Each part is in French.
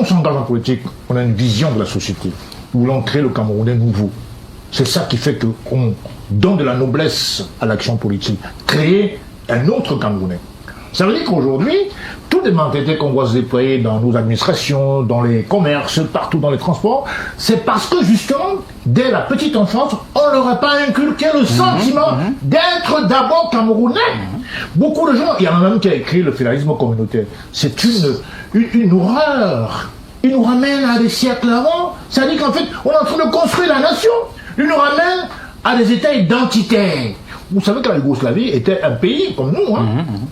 on s'engage en politique, on a une vision de la société. Nous voulons créer le Camerounais nouveau. C'est ça qui fait qu'on donne de la noblesse à l'action politique. Créer un autre Camerounais. Ça veut dire qu'aujourd'hui, toutes les mentalités qu'on voit se déployer dans nos administrations, dans les commerces, partout dans les transports, c'est parce que justement, dès la petite enfance, on leur a pas inculqué le sentiment d'être d'abord Camerounais. Beaucoup de gens, il y en a même qui a écrit le fédéralisme communautaire. C'est une horreur. Il nous ramène à des siècles avant. Ça dit qu'en fait, on est en train de construire la nation. Il nous ramène à des états identitaires. Vous savez que la Yougoslavie était un pays comme nous,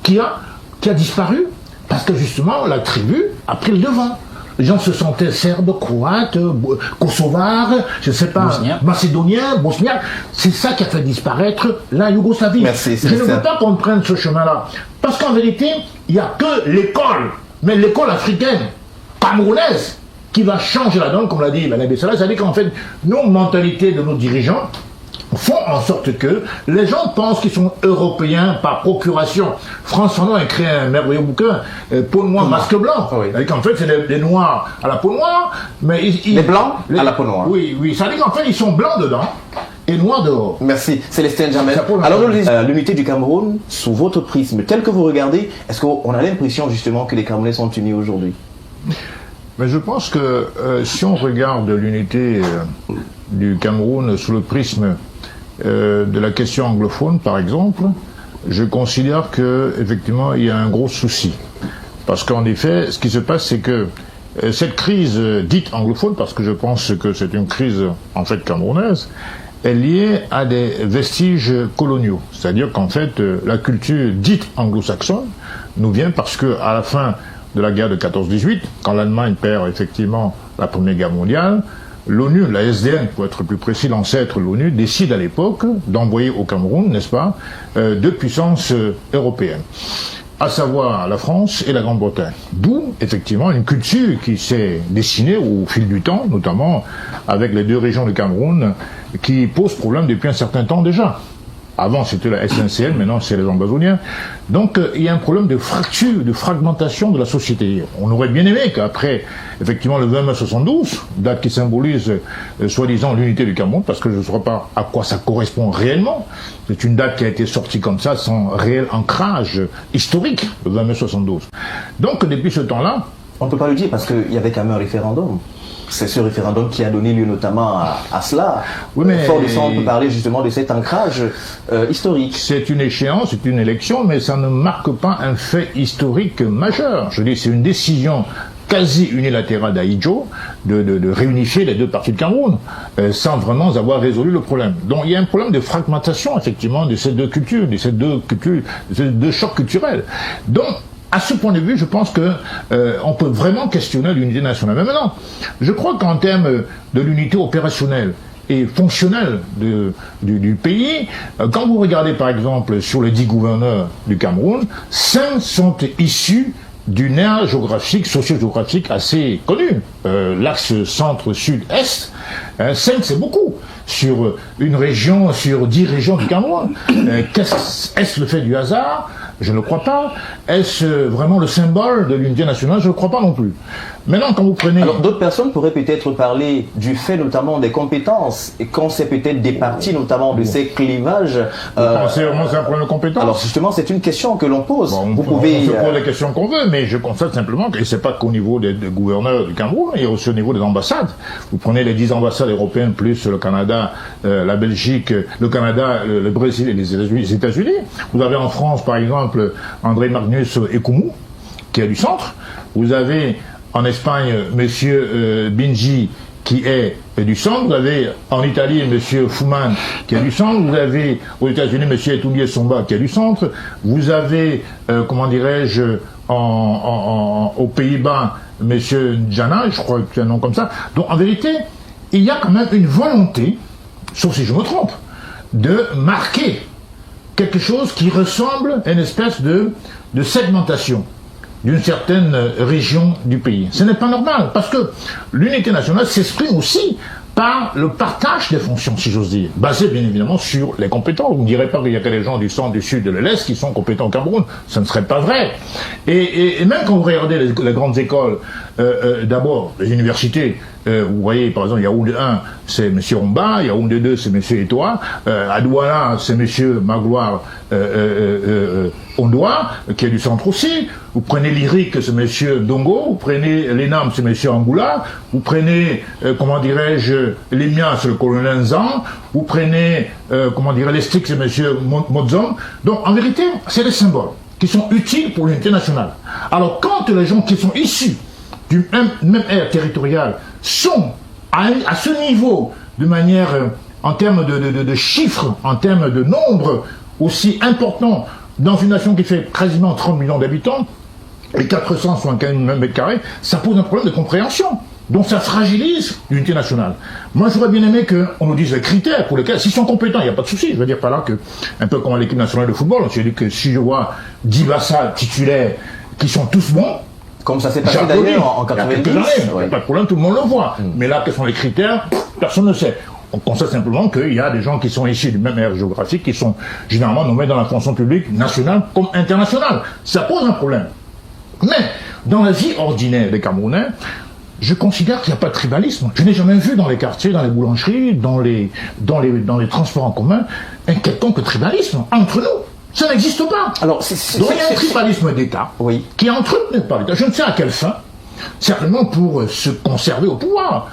qui a disparu parce que justement la tribu a pris le devant. Les gens se sentaient serbes, croates, kosovars, je ne sais pas, macédoniens, bosniaques. C'est ça qui a fait disparaître la Yougoslavie. Merci, je ne veux pas qu'on prenne ce chemin-là. Parce qu'en vérité, il n'y a que l'école, mais l'école africaine, camerounaise, qui va changer la donne, comme l'a dit Mme Bessala. C'est-à-dire qu'en fait, nos mentalités de nos dirigeants font en sorte que les gens pensent qu'ils sont européens par procuration. François Fanon a créé un merveilleux bouquin, Peau noire, masque blanc. Oui. C'est-à-dire qu'en fait, c'est les noirs à la peau noire, mais les blancs à la peau noire. Oui, oui. Ça veut dire qu'en fait, ils sont blancs dedans et noirs dehors. Merci. Célestin Jamel. Alors, l'unité du Cameroun, sous votre prisme, tel que vous regardez, est-ce qu'on a l'impression justement que les Camerounais sont unis aujourd'hui? Mais je pense que si on regarde l'unité du Cameroun sous le prisme de la question anglophone, par exemple, je considère que effectivement il y a un gros souci. Parce qu'en effet, ce qui se passe, c'est que cette crise dite anglophone, parce que je pense que c'est une crise en fait camerounaise, est liée à des vestiges coloniaux. C'est-à-dire qu'en fait, la culture dite anglo-saxonne nous vient parce que à la fin de la guerre de 14-18, quand l'Allemagne perd effectivement la Première Guerre mondiale, l'ONU, la SDN, pour être plus précis, l'ancêtre de l'ONU, décide à l'époque d'envoyer au Cameroun, n'est-ce pas, deux puissances européennes, à savoir la France et la Grande-Bretagne. D'où, effectivement, une culture qui s'est dessinée au fil du temps, notamment avec les deux régions du Cameroun, qui posent problème depuis un certain temps déjà. Avant, c'était la SNCL, maintenant, c'est les Ambazoniens. Donc, il y a un problème de fracture, de fragmentation de la société. On aurait bien aimé qu'après, effectivement, le 20 mai 72, date qui symbolise, soi-disant, l'unité du Cameroun, parce que je ne sais pas à quoi ça correspond réellement. C'est une date qui a été sortie comme ça, sans réel ancrage historique, le 20 mai 72. Donc, depuis ce temps-là... On ne peut pas le dire parce qu'il y avait quand même un référendum. C'est ce référendum qui a donné lieu notamment à cela. Oui, mais fort de ça, on peut parler justement de cet ancrage historique. C'est une échéance, c'est une élection, mais ça ne marque pas un fait historique majeur. Je dis, c'est une décision quasi unilatérale d'Ahidjo de réunifier les deux parties de Cameroun, sans vraiment avoir résolu le problème. Donc il y a un problème de fragmentation, effectivement, de ces deux cultures, de ces deux chocs culturels. Donc, à ce point de vue, je pense que on peut vraiment questionner l'unité nationale. Mais maintenant, je crois qu'en termes de l'unité opérationnelle et fonctionnelle du pays, quand vous regardez par exemple sur les 10 gouverneurs du Cameroun, 5 sont issus d'une aire géographique, socio-géographique assez connue. L'axe centre-sud-est, 5 c'est beaucoup. Sur une région, sur 10 régions du Cameroun. Est-ce le fait du hasard? Je ne le crois pas. Est-ce vraiment le symbole de l'unité nationale? Je ne le crois pas non plus. Maintenant, quand vous prenez... Alors, d'autres personnes pourraient peut-être parler du fait notamment des compétences, et qu'on s'est peut-être départi notamment de ces clivages. C'est vraiment un problème de compétences. Alors, justement, c'est une question que l'on pose. Bon, on se pose les questions qu'on veut, mais je constate simplement que c'est pas qu'au niveau des gouverneurs du Cameroun, il y a aussi au niveau des ambassades. Vous prenez les 10 ambassades européennes, plus le Canada, la Belgique, le Canada, le Brésil et les États-Unis. Vous avez en France, par exemple, André Magnus Ekumu, qui est du centre. Vous avez en Espagne, monsieur Binji, qui est du centre. Vous avez en Italie, monsieur Fuman, qui est du centre. Vous avez aux États-Unis, monsieur Etulier Somba, qui est du centre. Vous avez, comment dirais-je, aux Pays-Bas, monsieur Djana, je crois que c'est un nom comme ça. Donc, en vérité, il y a quand même une volonté, sauf si je me trompe, de marquer quelque chose qui ressemble à une espèce de segmentation d'une certaine région du pays. Ce n'est pas normal, parce que l'unité nationale s'exprime aussi par le partage des fonctions, si j'ose dire, basé bien évidemment sur les compétences. Vous ne direz pas qu'il y a que les gens du centre, du sud, de l'est qui sont compétents au Cameroun. Ce ne serait pas vrai. Et même quand vous regardez les grandes écoles, d'abord les universités, vous voyez par exemple Yaoundé 1, c'est M. Romba, Yaoundé 2, c'est M. Etoa, à Douala, c'est M. Magloire Ondoa, qui est du centre aussi. Vous prenez l'IRIC, c'est M. Dongo, vous prenez l'ENAM, c'est M. Angoula, vous prenez, comment dirais-je, l'EMIA, c'est le colonel Nzan, vous prenez, comment dirais-je, l'ESTIC, c'est M. Modzong. Donc, en vérité, c'est des symboles qui sont utiles pour l'unité nationale. Alors, quand les gens qui sont issus du même aire territoriale sont à ce niveau, de manière, en termes de chiffres, en termes de nombre aussi important, dans une nation qui fait quasiment 30 millions d'habitants, et 475 mètres carrés, ça pose un problème de compréhension. Donc ça fragilise l'unité nationale. Moi j'aurais bien aimé qu'on nous dise les critères pour lesquels, s'ils sont compétents, il n'y a pas de souci. Je veux dire par là que, un peu comme à l'équipe nationale de football, on s'est dit que si je vois 10 Bassa titulaires qui sont tous bons, comme ça s'est passé d'ailleurs en 90. Il n'y a pas de problème, tout le monde le voit. Mais là, quels sont les critères? Personne ne sait. On constate simplement qu'il y a des gens qui sont issus du même aire géographique, qui sont généralement nommés dans la fonction publique nationale comme internationale. Ça pose un problème. Mais, dans la vie ordinaire des Camerounais, je considère qu'il n'y a pas de tribalisme. Je n'ai jamais vu dans les quartiers, dans les boulangeries, dans les transports en commun, un quelconque tribalisme entre nous. Ça n'existe pas. Alors, donc il y a un tribalisme d'État qui est entretenu par l'État. Je ne sais à quelle fin, certainement pour se conserver au pouvoir.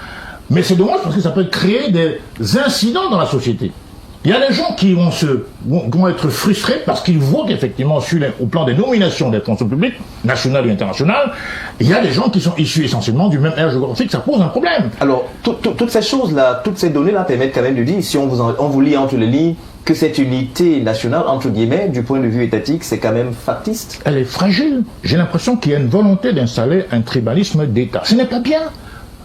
Mais c'est dommage parce que ça peut créer des incidents dans la société. Il y a des gens qui vont être frustrés parce qu'ils voient qu'effectivement, au plan des nominations des fonctions publiques, nationales et internationales, il y a des gens qui sont issus essentiellement du même aire géographique, ça pose un problème. Alors, toutes ces choses-là, toutes ces données-là permettent quand même de dire, si on vous lit entre les lignes, que cette unité nationale, entre guillemets, du point de vue étatique, c'est quand même factiste. Elle est fragile. J'ai l'impression qu'il y a une volonté d'installer un tribalisme d'État. Ce n'est pas bien.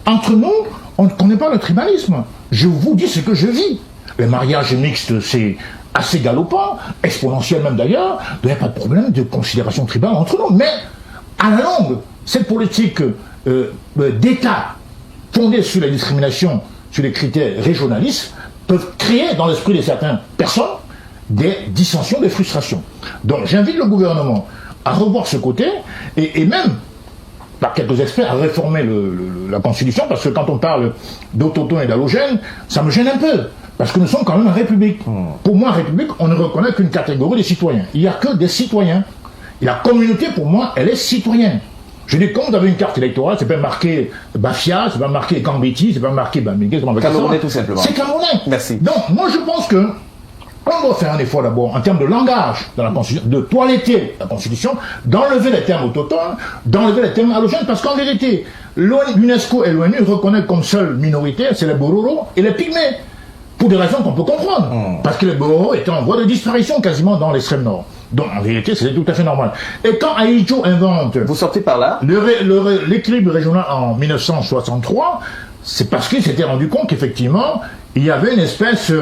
Entre nous, on ne connaît pas le tribalisme. Je vous dis ce que je vis. Les mariages mixtes, c'est assez galopant, exponentiel même d'ailleurs. Il n'y a pas de problème de considération tribale entre nous. Mais, à la longue, cette politique d'État fondée sur la discrimination, sur les critères régionalistes, peuvent créer dans l'esprit de certaines personnes des dissensions, des frustrations. Donc j'invite le gouvernement à revoir ce côté et même, par quelques experts, à réformer la Constitution, parce que quand on parle d'autochtone et d'allogène, ça me gêne un peu. Parce que nous sommes quand même en République. Pour moi, en République, on ne reconnaît qu'une catégorie de citoyens. Il n'y a que des citoyens. Et la communauté, pour moi, elle est citoyenne. Je dis, quand vous avez une carte électorale, c'est pas marqué Bafia, c'est pas marqué Gambiti, c'est pas marqué Bamigué, c'est pas marqué Camerounais tout simplement. C'est Camerounais. Merci. Donc, moi, je pense que on doit faire un effort d'abord en termes de langage dans la Constitution, de toiletter la Constitution, d'enlever les termes autochtones, d'enlever les termes allogènes, parce qu'en vérité, l'UNESCO et l'ONU reconnaissent comme seule minorité, c'est les Bororo et les Pygmées. Pour des raisons qu'on peut comprendre. Parce que les Bororo étaient en voie de disparition quasiment dans l'extrême nord. Donc en vérité, c'est tout à fait normal. Et quand Ahidjo invente... Vous sortez par là l'équilibre régional en 1963, c'est parce qu'il s'était rendu compte qu'effectivement, il y avait une espèce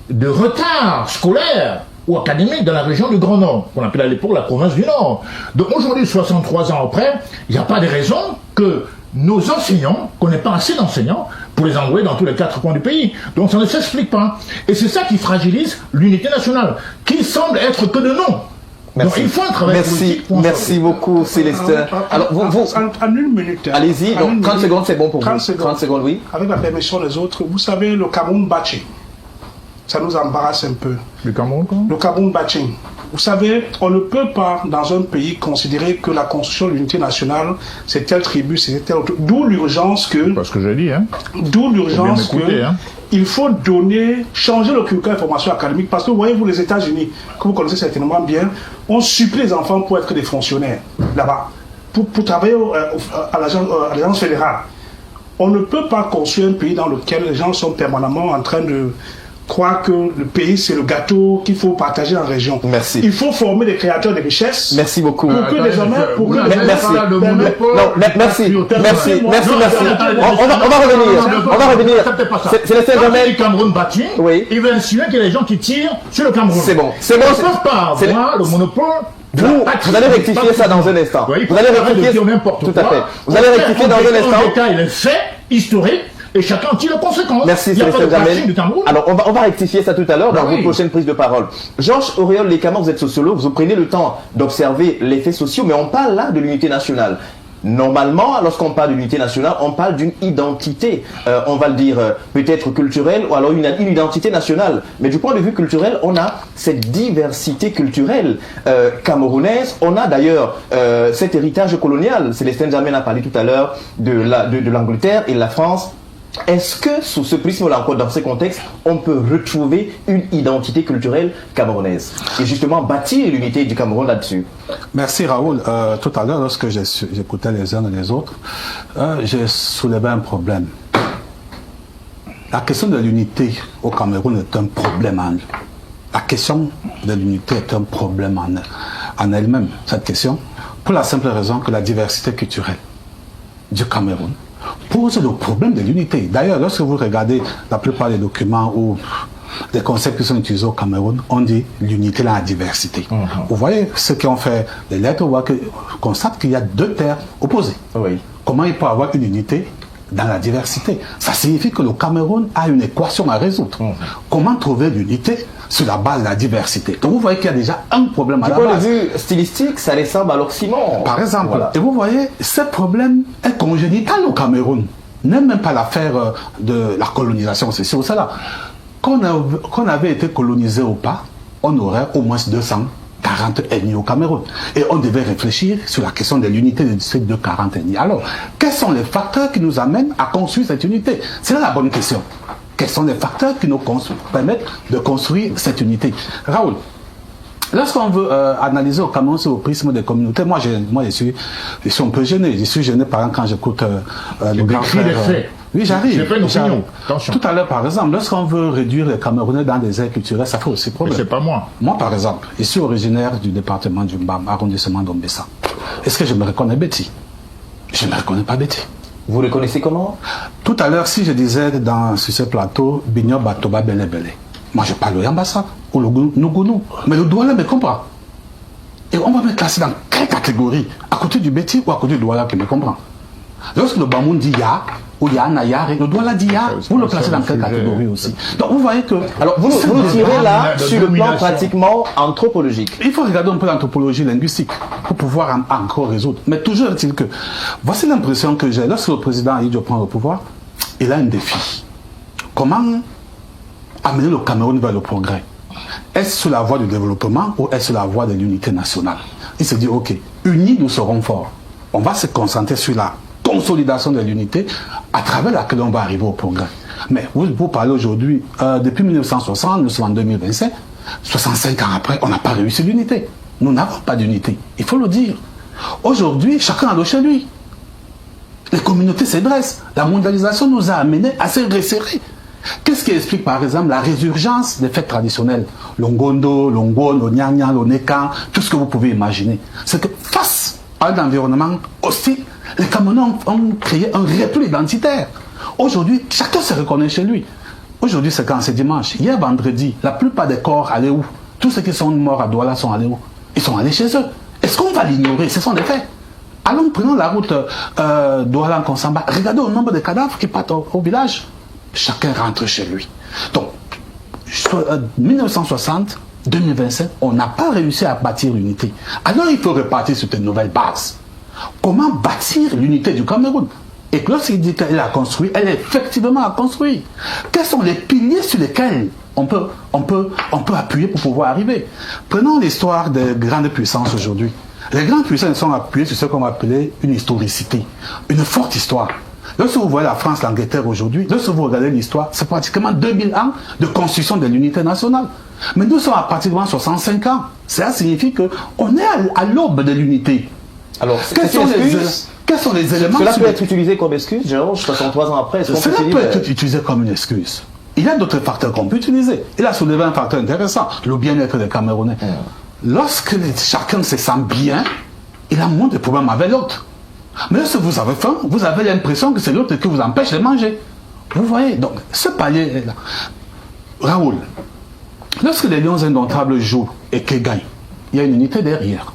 de retard scolaire ou académique dans la région du Grand Nord, qu'on appelait à l'époque la province du Nord. Donc aujourd'hui, 63 ans après, il n'y a pas de raison que nos enseignants, qu'on n'ait pas assez d'enseignants pour les envoyer dans tous les 4 coins du pays. Donc ça ne s'explique pas. Et c'est ça qui fragilise l'unité nationale, qui semble être que de nom. Merci. Donc il faut un travail politique. Merci beaucoup, Célestin. Alors, en une minute. Allez-y, 30 secondes, c'est bon pour vous. 30 secondes, oui. Avec la permission des autres, vous savez, le Cameroun Baching, ça nous embarrasse un peu. Le Cameroun, quoi? Le Cameroun Baching. Vous savez, on ne peut pas, dans un pays, considérer que la construction de l'unité nationale, c'est telle tribu, c'est telle autre. D'où l'urgence que... Parce que j'ai dit, hein. D'où l'urgence que... Hein. Il faut changer le curriculum de formation académique, parce que, vous voyez, vous, les États-Unis, que vous connaissez certainement bien, on supplie les enfants pour être des fonctionnaires, là-bas, pour travailler à l'agence fédérale. On ne peut pas construire un pays dans lequel les gens sont permanemment en train de croire que le pays c'est le gâteau qu'il faut partager en région. Merci. Il faut former des créateurs de richesses. Merci beaucoup. Pour que désormais, merci. On va revenir. C'est le Saint-Germain. Cameroun bâti. Oui. Il va insinuer qu'il y a des gens qui tirent sur le Cameroun. C'est bon. Ils ne peuvent pas avoir le monopole. Vous allez rectifier ça dans un instant. Vous allez rectifier n'importe quoi. Tout à fait. Vous allez rectifier dans un instant. Il est fait historique. et chacun tire les conséquences. Merci, il n'y a pas de bashing du Cameroun. Alors, on va rectifier ça tout à l'heure dans vos prochaines prises de parole. Georges Auriol-Lekama, vous êtes sociologue, vous prenez le temps d'observer les faits sociaux, mais on parle là de l'unité nationale. Normalement, lorsqu'on parle de l'unité nationale, on parle d'une identité, on va le dire peut-être culturelle, ou alors une identité nationale. Mais du point de vue culturel, on a cette diversité culturelle camerounaise. On a d'ailleurs cet héritage colonial. Célestin Jamel a parlé tout à l'heure de l'Angleterre et de la France. Est-ce que, sous ce prisme-là, encore dans ces contextes, on peut retrouver une identité culturelle camerounaise et justement bâtir l'unité du Cameroun là-dessus? Merci Raoul. Tout à l'heure, lorsque j'écoutais les uns et les autres, j'ai soulevé un problème. La question de l'unité au Cameroun est un problème en elle. La question de l'unité est un problème en elle-même, cette question, pour la simple raison que la diversité culturelle du Cameroun pose le problème de l'unité. D'ailleurs, lorsque vous regardez la plupart des documents ou des concepts qui sont utilisés au Cameroun, on dit l'unité dans la diversité. Vous voyez, ceux qui ont fait les lettres, on voit constate qu'il y a deux terres opposées. Oui. Comment il peut y avoir une unité dans la diversité? Ça signifie que le Cameroun a une équation à résoudre. Comment trouver l'unité sur la base de la diversité? Donc vous voyez qu'il y a déjà un problème à la base. Du point de vue stylistique, ça ressemble à l'oxymore. Par exemple, voilà. Et vous voyez, ce problème est congénital au Cameroun. N'est même pas l'affaire de la colonisation, c'est sûr, cela. Qu'on avait été colonisé ou pas, on aurait au moins 240 ethnies au Cameroun. Et on devait réfléchir sur la question de l'unité de ces 240 ethnies. Alors, quels sont les facteurs qui nous amènent à construire cette unité? C'est là la bonne question. Quels sont les facteurs qui nous permettent de construire cette unité? Raoul, lorsqu'on veut analyser au Cameroun sur le prisme des communautés, moi je suis un peu gêné. Je suis gêné par exemple quand j'écoute le grand frère. Oui, j'arrive. Tout à l'heure, par exemple, lorsqu'on veut réduire les Camerounais dans des aires culturelles, ça fait aussi problème. Mais c'est pas moi. Moi, par exemple, je suis originaire du département du Mbam, arrondissement d'Ombessa. Est-ce que je me reconnais Betty? Je ne me reconnais pas Betty. Vous le connaissez comment? Tout à l'heure, si je disais sur ce plateau, Bigno Batoba Bele Bele, moi je parle au Yambassa ou le Nougounou, mais le Douala me comprend. Et on va me classer dans quelle catégorie? À côté du Betty ou à côté du Douala qui me comprend? Lorsque le Bamoun dit Ya, ou Ya Nayar, le Douala dit Ya, vous le placez dans quelle catégorie aussi? Donc vous voyez que... Alors vous le tirez là sur le plan pratiquement anthropologique. Il faut regarder un peu l'anthropologie linguistique pour pouvoir encore résoudre. Mais toujours est-il que... Voici l'impression que j'ai. Lorsque le président Ahidjo prend le pouvoir, il a un défi. Comment amener le Cameroun vers le progrès? Est-ce sur la voie du développement ou est-ce sur la voie de l'unité nationale? Il se dit, ok, unis nous serons forts. On va se concentrer sur la consolidation de l'unité à travers laquelle on va arriver au progrès. Mais vous parlez aujourd'hui, depuis 1960, nous sommes en 2025, 65 ans après, on n'a pas réussi l'unité. Nous n'avons pas d'unité, il faut le dire. Aujourd'hui, chacun a le chez lui. Les communautés se dressent. La mondialisation nous a amenés à se resserrer. Qu'est-ce qui explique par exemple la résurgence des fêtes traditionnelles? Longondo, Longon, le Nyang, le Nekan, tout ce que vous pouvez imaginer. C'est que face à un environnement hostile, les Camerounais ont créé un repli identitaire. Aujourd'hui, chacun se reconnaît chez lui. Aujourd'hui, c'est quand? C'est dimanche. Hier, vendredi, la plupart des corps allaient où? Tous ceux qui sont morts à Douala sont allés où? Ils sont allés chez eux. Est-ce qu'on va l'ignorer? Ce sont des faits. Allons, prenons la route Douala-Nkonsamba. Regardez le nombre de cadavres qui partent au village. Chacun rentre chez lui. Donc, 1960, 2025, on n'a pas réussi à bâtir l'unité. Alors, il faut repartir sur une nouvelle base. Comment bâtir l'unité du Cameroun? Et que lorsqu'il dit qu'elle a construit, elle est effectivement à construire. Quels sont les piliers sur lesquels on peut appuyer pour pouvoir arriver? Prenons l'histoire des grandes puissances aujourd'hui. Les grandes puissances sont appuyées sur ce qu'on va appeler une historicité, une forte histoire. Lorsque vous voyez la France, l'Angleterre aujourd'hui, lorsque vous regardez l'histoire, c'est pratiquement 2000 ans de construction de l'unité nationale. Mais nous sommes à pratiquement 65 ans. Ça signifie qu'on est à l'aube de l'unité. Alors, quels sont les éléments? Cela peut être utilisé comme excuse, Georges, 63 ans après. Cela peut être utilisé comme une excuse. Il y a d'autres facteurs qu'on peut utiliser. Il a soulevé un facteur intéressant, le bien-être des Camerounais. Lorsque chacun se sent bien, il a moins de problèmes avec l'autre. Mais lorsque vous avez faim, vous avez l'impression que c'est l'autre qui vous empêche de manger. Vous voyez, donc, ce palier est là. Raoul, lorsque les Lions indomptables jouent et qu'ils gagnent, il y a une unité derrière.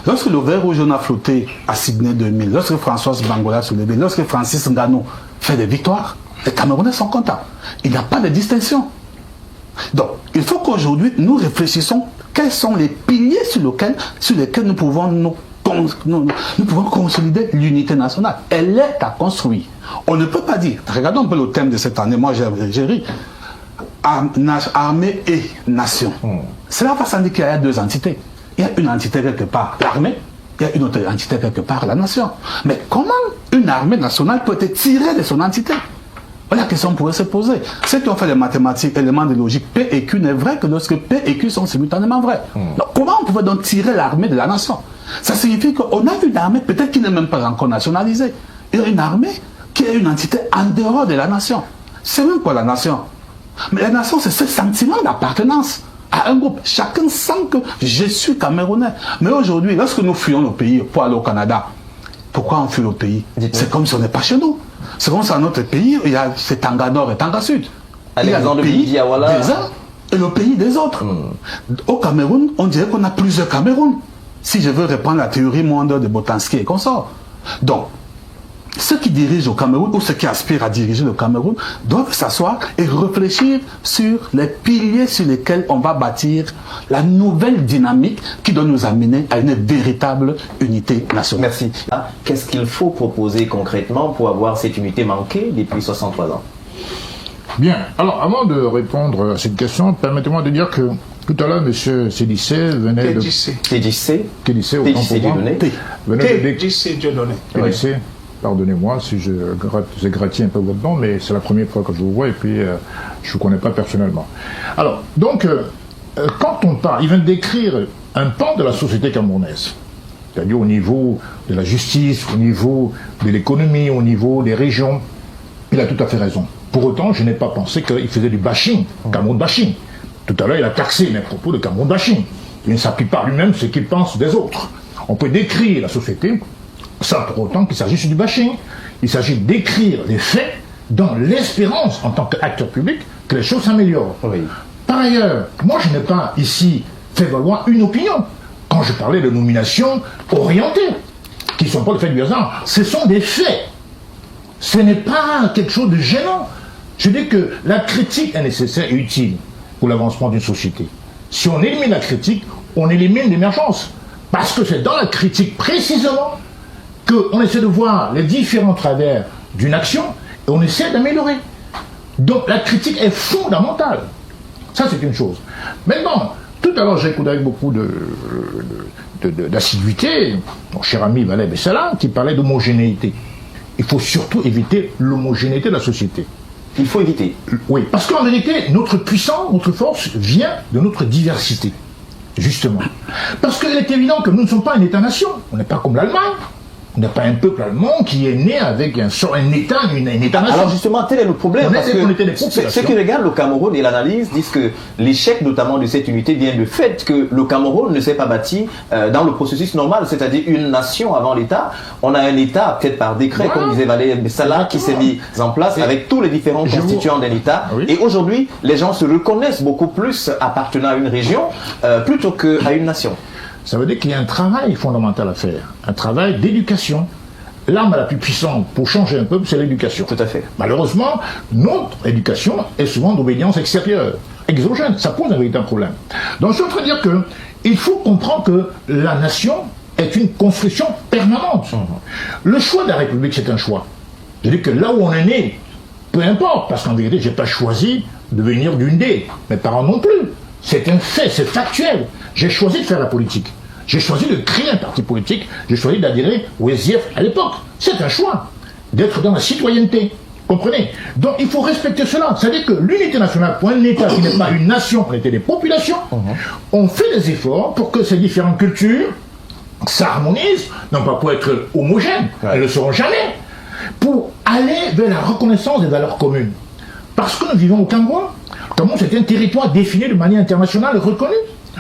Lorsque le vert rouge a flotté à Sydney 2000, lorsque Françoise Bangola a soulevé, lorsque Francis Ngannou fait des victoires, les Camerounais sont contents. Il n'y a pas de distinction. Donc, il faut qu'aujourd'hui, nous réfléchissons quels sont les piliers sur lesquels nous pouvons consolider l'unité nationale. Elle est à construire. On ne peut pas dire, regardons un peu le thème de cette année, moi j'ai ri, armée et nation. Cela va sans dire qu'il y a deux entités. Il y a une entité quelque part, l'armée, il y a une autre entité quelque part, la nation. Mais comment une armée nationale peut être tirée de son entité? La question pourrait se poser. Ceux qui ont fait les mathématiques, éléments de logique, P et Q n'est vrai que lorsque P et Q sont simultanément vrais. Donc, comment on pouvait donc tirer l'armée de la nation? Ça signifie qu'on a une armée, peut-être qui n'est même pas encore nationalisée. Il y a une armée qui est une entité en dehors de la nation. C'est même quoi la nation? Mais la nation, c'est ce sentiment d'appartenance à un groupe. Chacun sent que je suis Camerounais. Mais aujourd'hui, lorsque nous fuyons le pays pour aller au Canada, pourquoi on fuit le pays? C'est comme si on n'est pas chez nous. C'est comme si dans notre pays, il y a c'est Tanga Nord et Tanga Sud. Il y a le pays des uns et le pays des autres. Au Cameroun, on dirait qu'on a plusieurs Cameroun. Si je veux reprendre la théorie monde de Botanski et consorts. Donc, ceux qui dirigent au Cameroun ou ceux qui aspirent à diriger le Cameroun doivent s'asseoir et réfléchir sur les piliers sur lesquels on va bâtir la nouvelle dynamique qui doit nous amener à une véritable unité nationale. Merci. Qu'est-ce qu'il faut proposer concrètement pour avoir cette unité manquée depuis 63 ans? Bien. Alors, avant de répondre à cette question, permettez-moi de dire que tout à l'heure, M. Sédissé venait de... Sédissé, autant pour moi. Venait de... Dieudonné. Pardonnez-moi si j'ai gratiné un peu votre nom, mais c'est la première fois que je vous vois et puis je ne vous connais pas personnellement. Alors, donc, quand on parle, il vient de décrire un pan de la société camerounaise, c'est-à-dire au niveau de la justice, au niveau de l'économie, au niveau des régions. Il a tout à fait raison. Pour autant, je n'ai pas pensé qu'il faisait du bashing, Cameroun bashing. Tout à l'heure, il a taxé mes propos de Cameroun bashing. Il ne s'appuie pas lui-même ce qu'il pense des autres. On peut décrire la société sans pour autant qu'il s'agisse du bashing. Il s'agit d'écrire les faits dans l'espérance, en tant qu'acteur public, que les choses s'améliorent. Oui. Par ailleurs, moi je n'ai pas ici fait valoir une opinion. Quand je parlais de nominations orientées, qui ne sont pas le fait du hasard, ce sont des faits. Ce n'est pas quelque chose de gênant. Je dis que la critique est nécessaire et utile pour l'avancement d'une société. Si on élimine la critique, on élimine l'émergence. Parce que c'est dans la critique précisément qu'on essaie de voir les différents travers d'une action et on essaie d'améliorer. Donc la critique est fondamentale. Ça, c'est une chose. Maintenant, tout à l'heure, j'ai écouté avec beaucoup d'assiduité mon cher ami Valais Bessala qui parlait d'homogénéité. Il faut surtout éviter l'homogénéité de la société. Il faut éviter. Oui, parce qu'en vérité, notre puissance, notre force vient de notre diversité. Justement. Parce qu'il est évident que nous ne sommes pas un État-nation. On n'est pas comme l'Allemagne. On n'est pas un peuple allemand qui est né avec un État-nation. Alors justement, tel est le problème. Parce que ceux qui regardent le Cameroun et l'analyse disent que l'échec notamment de cette unité vient du fait que le Cameroun ne s'est pas bâti dans le processus normal, c'est-à-dire une nation avant l'État. On a un État, peut-être par décret, voilà, comme disait Valais Bessala, qui s'est mis en place avec tous les différents constituants d'un État. Oui. Et aujourd'hui, les gens se reconnaissent beaucoup plus appartenant à une région plutôt qu'à une nation. Ça veut dire qu'il y a un travail fondamental à faire, un travail d'éducation. L'arme la plus puissante pour changer un peuple, c'est l'éducation. Tout à fait. Malheureusement, notre éducation est souvent d'obédience extérieure, exogène. Ça pose un véritable problème. Donc je suis en train de dire qu'il faut comprendre que la nation est une construction permanente. Le choix de la République, c'est un choix. Je dis que là où on est né, peu importe, parce qu'en vérité, je n'ai pas choisi de venir d'une dé. Mes parents non plus. C'est un fait, c'est factuel. J'ai choisi de faire la politique. J'ai choisi de créer un parti politique. J'ai choisi d'adhérer au SDF à l'époque. C'est un choix d'être dans la citoyenneté. Comprenez? Donc il faut respecter cela. C'est-à-dire que l'unité nationale, pour un État qui n'est pas une nation, on était des populations, on fait des efforts pour que ces différentes cultures s'harmonisent, non pas pour être homogènes, elles ne le seront jamais, pour aller vers la reconnaissance des valeurs communes. Parce que nous vivons au Cameroun. Le Cameroun, c'est un territoire défini de manière internationale et reconnu.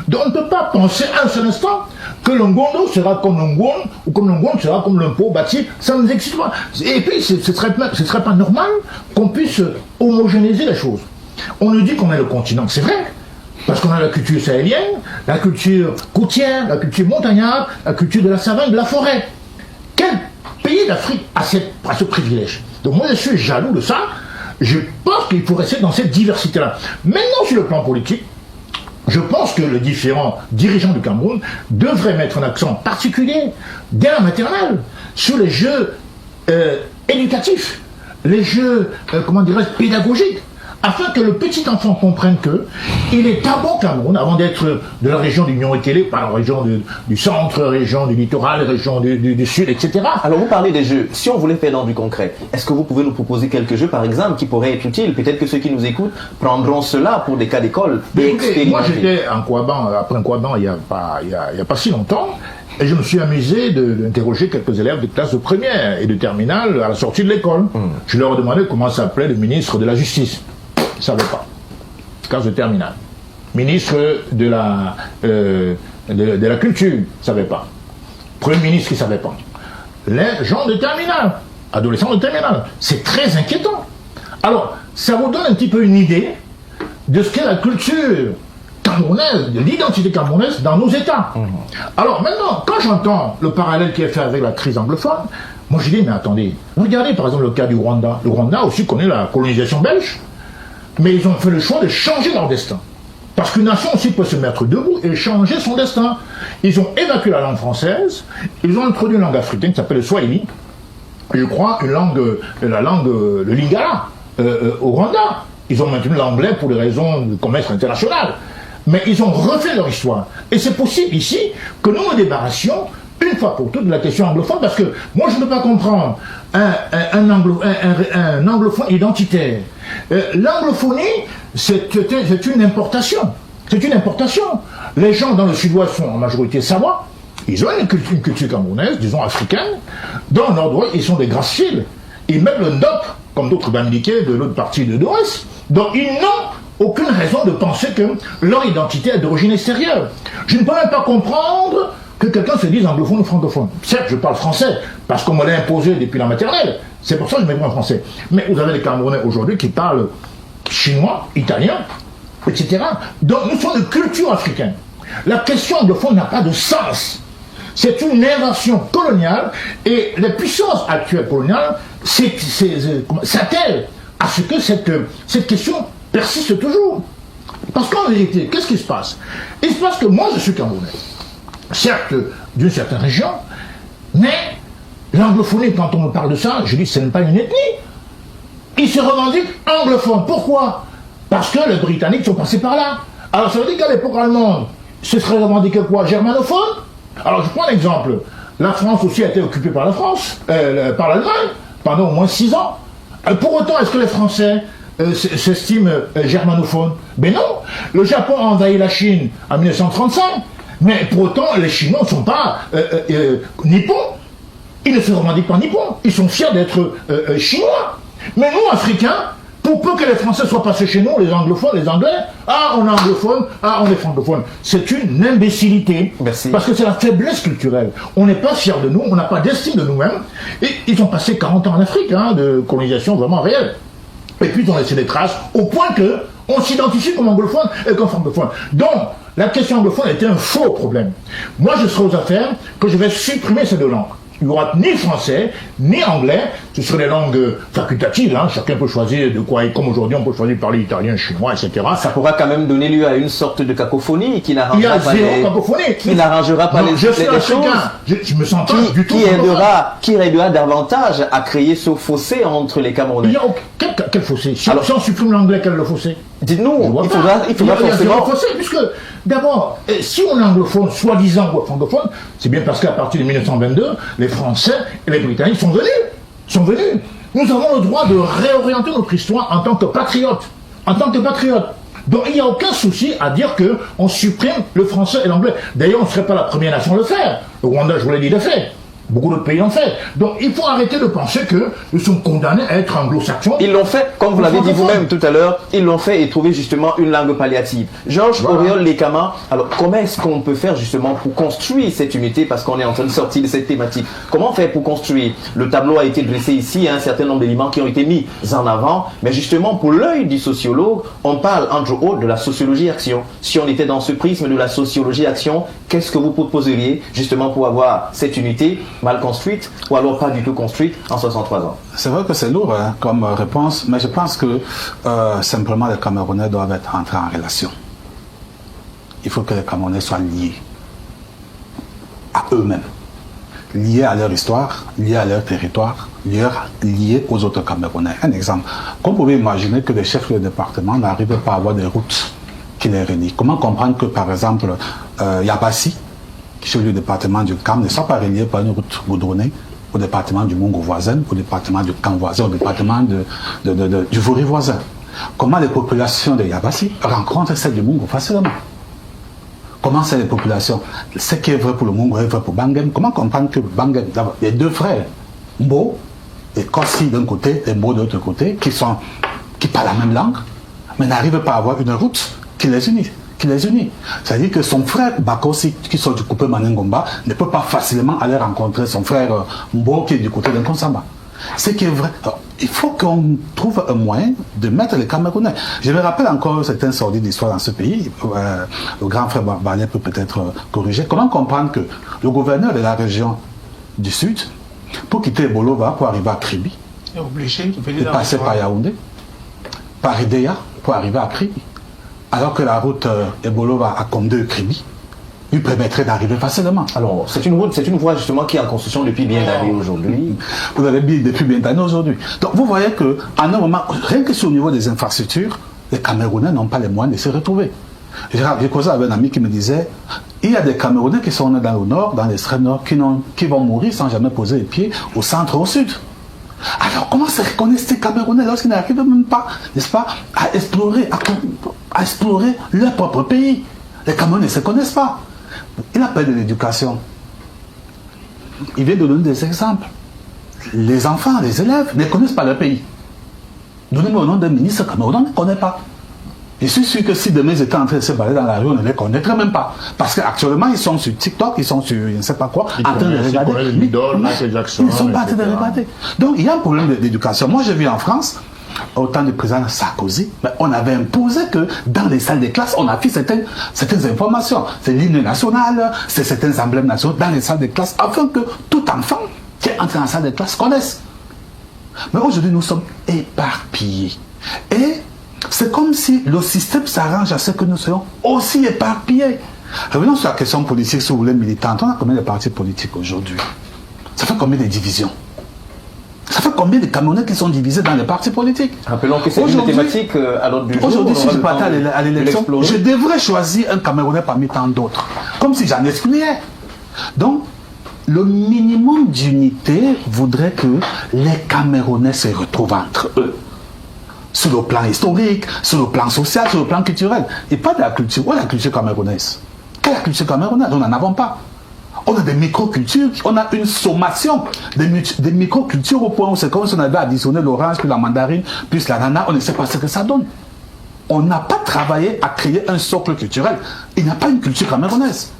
Donc on ne peut pas penser un seul instant que l'Ongondo sera comme l'Ongon ou comme l'Ongon sera comme l'Impo bâti. Ça ne nous existe pas. Et puis ce ne serait pas normal qu'on puisse homogénéiser les choses. On nous dit qu'on est le continent, c'est vrai. Parce qu'on a la culture sahélienne, la culture côtière, la culture montagnarde, la culture de la savane, de la forêt. Quel pays d'Afrique a ce privilège? Donc moi je suis jaloux de ça. Je pense qu'il faut rester dans cette diversité-là. Maintenant, sur le plan politique, je pense que les différents dirigeants du Cameroun devraient mettre un accent particulier dès la maternelle sur les jeux éducatifs, les jeux, comment dirais-je, pédagogiques, afin que le petit enfant comprenne que il est tabou au Cameroun, avant d'être de la région du Nioro-Télé, par la région du centre, région du littoral, région du sud, etc. Alors vous parlez des jeux, si on voulait faire dans du concret, est-ce que vous pouvez nous proposer quelques jeux par exemple qui pourraient être utiles? Peut-être que ceux qui nous écoutent prendront cela pour des cas d'école et expérimenter. Moi j'étais en Kouaban, après un Kouaban il y a pas si longtemps, et je me suis amusé d'interroger quelques élèves de classe de première et de terminale à la sortie de l'école. Je leur ai demandé comment s'appelait le ministre de la Justice. Ils ne savaient pas. Classe de terminale. Ministre de la Culture, ils ne savaient pas. Premier ministre, ils ne savaient pas. Les gens de terminale, adolescents de terminale. C'est très inquiétant. Alors, ça vous donne un petit peu une idée de ce qu'est la culture camerounaise, de l'identité camerounaise dans nos États. Alors maintenant, quand j'entends le parallèle qui est fait avec la crise anglophone, moi je dis, mais attendez, regardez par exemple le cas du Rwanda. Le Rwanda aussi connaît la colonisation belge. Mais ils ont fait le choix de changer leur destin. Parce qu'une nation aussi peut se mettre debout et changer son destin. Ils ont évacué la langue française, ils ont introduit une langue africaine qui s'appelle le Swahili, je crois le Lingala au Rwanda. Ils ont maintenu l'anglais pour des raisons de commerce international. Mais ils ont refait leur histoire. Et c'est possible ici que nous nous débarrassions une fois pour toutes de la question anglophone, parce que moi je ne peux pas comprendre un anglophone identitaire. L'anglophonie, c'est une importation. C'est une importation. Les gens dans le sud-ouest sont en majorité savoie. Ils ont une culture camerounaise, disons africaine. Dans le nord-ouest, ils sont des graciles. Ils mettent le ndop, comme d'autres bamiliqués de l'autre partie de l'ouest. Donc ils n'ont aucune raison de penser que leur identité est d'origine extérieure. Je ne peux même pas comprendre que quelqu'un se dise anglophone ou francophone. Certes, je parle français, parce qu'on me l'a imposé depuis la maternelle. C'est pour ça que je m'exprime en français. Mais vous avez les Camerounais aujourd'hui qui parlent chinois, italien, etc. Donc nous sommes de culture africaine. La question anglophone n'a pas de sens. C'est une invention coloniale, et les puissances actuelles coloniales s'attellent à ce que cette question persiste toujours. Parce qu'en vérité, qu'est-ce qui se passe? Il se passe que moi je suis Camerounais. Certes, d'une certaine région, mais l'anglophonie, quand on me parle de ça, je dis que ce n'est pas une ethnie. Ils se revendiquent anglophones. Pourquoi? Parce que les Britanniques sont passés par là. Alors ça veut dire qu'à l'époque allemande, ce serait revendiqué quoi? Germanophone? Alors je prends un exemple. La France aussi a été occupée par par l'Allemagne, pendant au moins 6 ans. Pour autant, est-ce que les Français s'estiment germanophones? Ben non. Le Japon a envahi la Chine en 1935. Mais pour autant, les Chinois ne sont pas nippons. Ils ne se revendiquent pas nippons. Ils sont fiers d'être chinois. Mais nous, Africains, pour peu que les Français soient passés chez nous, les anglophones, les Anglais, on est anglophone, on est francophone. C'est une imbécilité. Merci. Parce que c'est la faiblesse culturelle. On n'est pas fiers de nous, on n'a pas d'estime de nous-mêmes. Et ils ont passé 40 ans en Afrique, de colonisation vraiment réelle. Et puis ils ont laissé des traces au point que on s'identifie comme anglophone et comme francophone. Donc, la question anglophone était un faux problème. Moi, je serai aux affaires que je vais supprimer ces 2 langues. Il n'y aura ni français, ni anglais. Ce seraient des langues facultatives. Chacun peut choisir de quoi. Et comme aujourd'hui, on peut choisir de parler italien, chinois, etc. Ça pourra quand même donner lieu à une sorte de cacophonie qui n'arrangera pas les choses. Je me sens pas du tout. Qui aidera davantage à créer ce fossé entre les Camerounais. Quel fossé? Si on supprime l'anglais, quel est le fossé? Dites-nous, il faudra forcément... fossé, puisque d'abord, si on est anglophone, soi-disant francophone, c'est bien parce qu'à partir de 1922, les Français et les Britanniques sont venus. Nous avons le droit de réorienter notre histoire en tant que patriotes. Donc il n'y a aucun souci à dire qu'on supprime le français et l'anglais. D'ailleurs, on ne serait pas la première nation à le faire. Le Rwanda, je vous l'ai dit, le fait. Beaucoup d'autres pays l'ont fait. Donc il faut arrêter de penser que nous sommes condamnés à être anglo-saxons. Ils l'ont fait, comme vous l'avez dit vous-même tout à l'heure, ils l'ont fait et trouvé justement une langue palliative. Georges Auriol Lekama, alors comment est-ce qu'on peut faire justement pour construire cette unité, parce qu'on est en train de sortir de cette thématique? Comment faire pour construire? Le tableau a été dressé ici, un certain nombre d'éléments qui ont été mis en avant, mais justement pour l'œil du sociologue, on parle entre autres de la sociologie-action. Si on était dans ce prisme de la sociologie-action, qu'est-ce que vous proposeriez justement pour avoir cette unité mal construite ou alors pas du tout construite en 63 ans? C'est vrai que c'est lourd hein, comme réponse, mais je pense que simplement les Camerounais doivent être entrés en relation. Il faut que les Camerounais soient liés à eux-mêmes, liés à leur histoire, liés à leur territoire, liés aux autres Camerounais. Un exemple, comme vous pouvez imaginer que les chefs de département n'arrivent pas à avoir des routes qui les relient. Comment comprendre que par exemple Yabassi, qui est le département du Cam, ne soit pas relié par une route goudronnée au département du Mungo voisin, au département du Cam voisin, au département du Vori voisin? Comment les populations de Yabassi rencontrent celles du Mungo facilement? Comment c'est les populations? Ce qui est vrai pour le Mungo est vrai pour Bangem. Comment comprendre que Bangem, d'abord, les deux frères, Mbo et Kossi d'un côté et Mbo de l'autre côté, qui parlent la même langue, mais n'arrivent pas à avoir une route qui les unit? C'est-à-dire que son frère Bakosi, qui sort du coupé Manengomba, ne peut pas facilement aller rencontrer son frère Mbo qui est du côté d'un Konsamba. Ce qui est vrai. Alors, il faut qu'on trouve un moyen de mettre les Camerounais. Je me rappelle encore certaines sorties d'histoire dans ce pays. Le grand frère Barbalet peut peut-être corriger. Comment comprendre que le gouverneur de la région du Sud, pour quitter Bolova, pour arriver à Kribi, est obligé de venir de passer par Yaoundé, par Idéa, pour arriver à Kribi, alors que la route Bolova à Condé Kribi lui permettrait d'arriver facilement. Alors, c'est une voie justement qui est en construction depuis bien d'années aujourd'hui. Vous avez dit depuis bien d'années aujourd'hui. Donc vous voyez qu'à un moment, rien que sur le niveau des infrastructures, les Camerounais n'ont pas les moyens de se retrouver. J'ai causé avec un ami qui me disait, il y a des Camerounais qui sont dans le nord, dans l'extrême nord, qui vont mourir sans jamais poser les pieds au centre ou au sud. Alors comment se reconnaissent ces Camerounais lorsqu'ils n'arrivent même pas, n'est-ce pas, à explorer leur propre pays? Les Camerounais ne se connaissent pas. Il appelle de l'éducation. Il vient de donner des exemples. Les enfants, les élèves ne connaissent pas leur pays. Donnez-moi le nom d'un ministre camerounais, on ne connaît pas. Je suis sûr que si demain ils étaient en train de se balader dans la rue, on ne les connaîtrait même pas. Parce qu'actuellement, ils sont sur TikTok, ils sont sur je ne sais pas quoi, en train de regarder. Ils ne sont pas en train de regarder. Donc il y a un problème d'éducation. Moi, j'ai vu en France, au temps du président Sarkozy, on avait imposé que dans les salles de classe, on affiche certaines informations. C'est l'hymne national, c'est certains emblèmes nationaux dans les salles de classe, afin que tout enfant qui est entré dans la salle de classe connaisse. Mais aujourd'hui, nous sommes éparpillés. Et c'est comme si le système s'arrange à ce que nous soyons aussi éparpillés. Revenons sur la question politique, si vous voulez, militante. On a combien de partis politiques aujourd'hui? Ça fait combien de divisions? Ça fait combien de Camerounais qui sont divisés dans les partis politiques? Rappelons que c'est une thématique à l'ordre du jour. Aujourd'hui, si je partais à l'élection, je devrais choisir un Camerounais parmi tant d'autres. Comme si j'en excluais. Donc, le minimum d'unité voudrait que les Camerounais se retrouvent entre eux. Sur le plan historique, sur le plan social, sur le plan culturel. Et pas de la culture. Où est la culture camerounaise? Quelle est la culture camerounaise? Nous n'en avons pas. On a des micro-cultures, on a une sommation des micro-cultures au point où c'est comme si on avait additionné l'orange, puis la mandarine, puis l'ananas, on ne sait pas ce que ça donne. On n'a pas travaillé à créer un socle culturel. Il n'y a pas une culture camerounaise.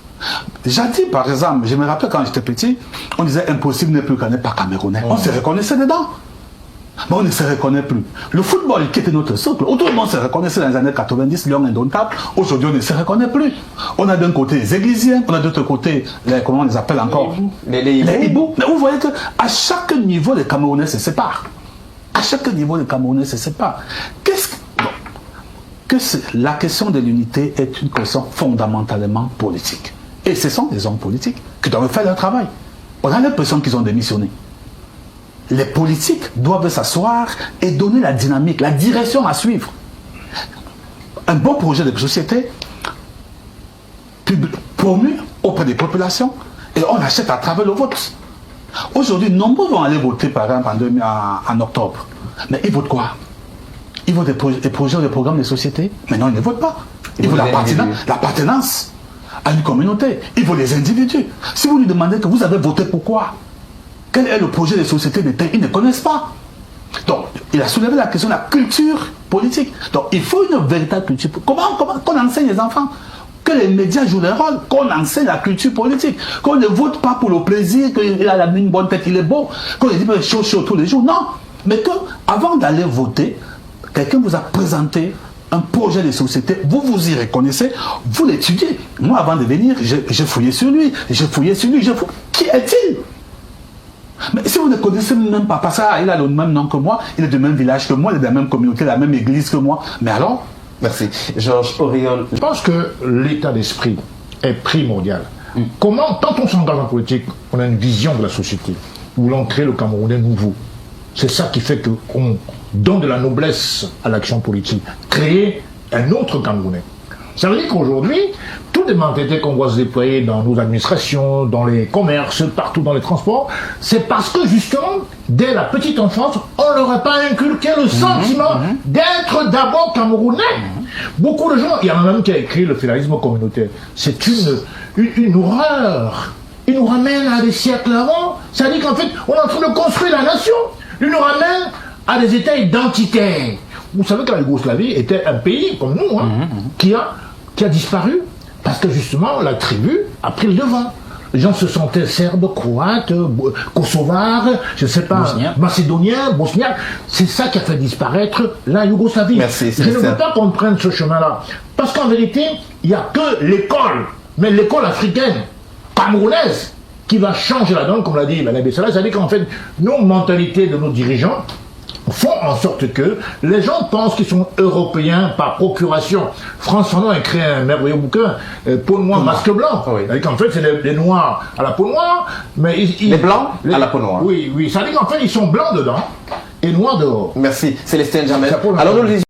Jadis, par exemple, je me rappelle quand j'étais petit, on disait impossible n'est plus qu'on n'est pas camerounais. On se reconnaissait dedans. Mais on ne se reconnaît plus. Le football qui était notre socle, tout le monde se reconnaissait dans les années 90, Lyon indomptable. Aujourd'hui, on ne se reconnaît plus. On a d'un côté les églisiens, on a de l'autre côté, comment on les appelle encore? Les hiboux. Mais vous voyez qu'à chaque niveau, les Camerounais se séparent. À chaque niveau, les Camerounais se séparent. La question de l'unité est une question fondamentalement politique. Et ce sont des hommes politiques qui doivent faire leur travail. On a l'impression qu'ils ont démissionné. Les politiques doivent s'asseoir et donner la dynamique, la direction à suivre. Un bon projet de société promu auprès des populations et on achète à travers le vote. Aujourd'hui, nombreux vont aller voter par exemple en octobre. Mais ils votent quoi? Ils votent des projets ou des programmes de société? Mais non, ils ne votent pas. Ils votent l'appartenance à une communauté. Ils votent les individus. Si vous lui demandez que vous avez voté pourquoi, quel est le projet de société d'État? Ils ne connaissent pas. Donc, il a soulevé la question de la culture politique. Donc, il faut une véritable culture. Comment qu'on enseigne les enfants? Que les médias jouent leur rôle, qu'on enseigne la culture politique, qu'on ne vote pas pour le plaisir, qu'il a une bonne tête, il est beau, qu'on ne dit pas chaud tous les jours. Non, mais qu'avant d'aller voter, quelqu'un vous a présenté un projet de société, vous vous y reconnaissez, vous l'étudiez. Moi, avant de venir, j'ai fouillé sur lui, Qui est-il? Mais si vous ne connaissez même pas, parce qu'il a le même nom que moi, il est du même village que moi, il est de la même communauté, de la même église que moi. Mais alors? Merci. Georges Auriol. Je pense que l'état d'esprit est primordial. Comment, quand on s'engage en politique, on a une vision de la société, où l'on crée le Camerounais nouveau. C'est ça qui fait qu'on donne de la noblesse à l'action politique. Créer un autre Camerounais. Ça veut dire qu'aujourd'hui, toutes les mentalités qu'on voit se déployer dans nos administrations, dans les commerces, partout dans les transports, c'est parce que justement, dès la petite enfance, on leur a pas inculqué le sentiment d'être d'abord Camerounais. Beaucoup de gens, il y en a même qui a écrit le fédéralisme communautaire. C'est une horreur. Il nous ramène à des siècles avant. Ça dit qu'en fait, on est en train de construire la nation. Il nous ramène à des états identitaires. Vous savez que la Yougoslavie était un pays comme nous, qui a disparu parce que justement la tribu a pris le devant. Les gens se sentaient serbes, croates, kosovars, je ne sais pas, macédoniens, bosniaques. C'est ça qui a fait disparaître la Yougoslavie. Merci, je ne veux pas qu'on prenne ce chemin-là. Parce qu'en vérité, il n'y a que l'école, mais l'école africaine, camerounaise, qui va changer la donne, comme l'a dit Mme Bessala. C'est-à-dire qu'en fait, nos mentalités de nos dirigeants font en sorte que les gens pensent qu'ils sont européens par procuration. France Fanon a créé un merveilleux bouquin, Peau noire, masque blanc. Oui. En fait, c'est les noirs à la peau noire, mais les blancs à la peau noire. Oui, oui. Ça veut dire qu'en fait, ils sont blancs dedans et noirs dehors. Merci, Célestin Jamel. Alors, nous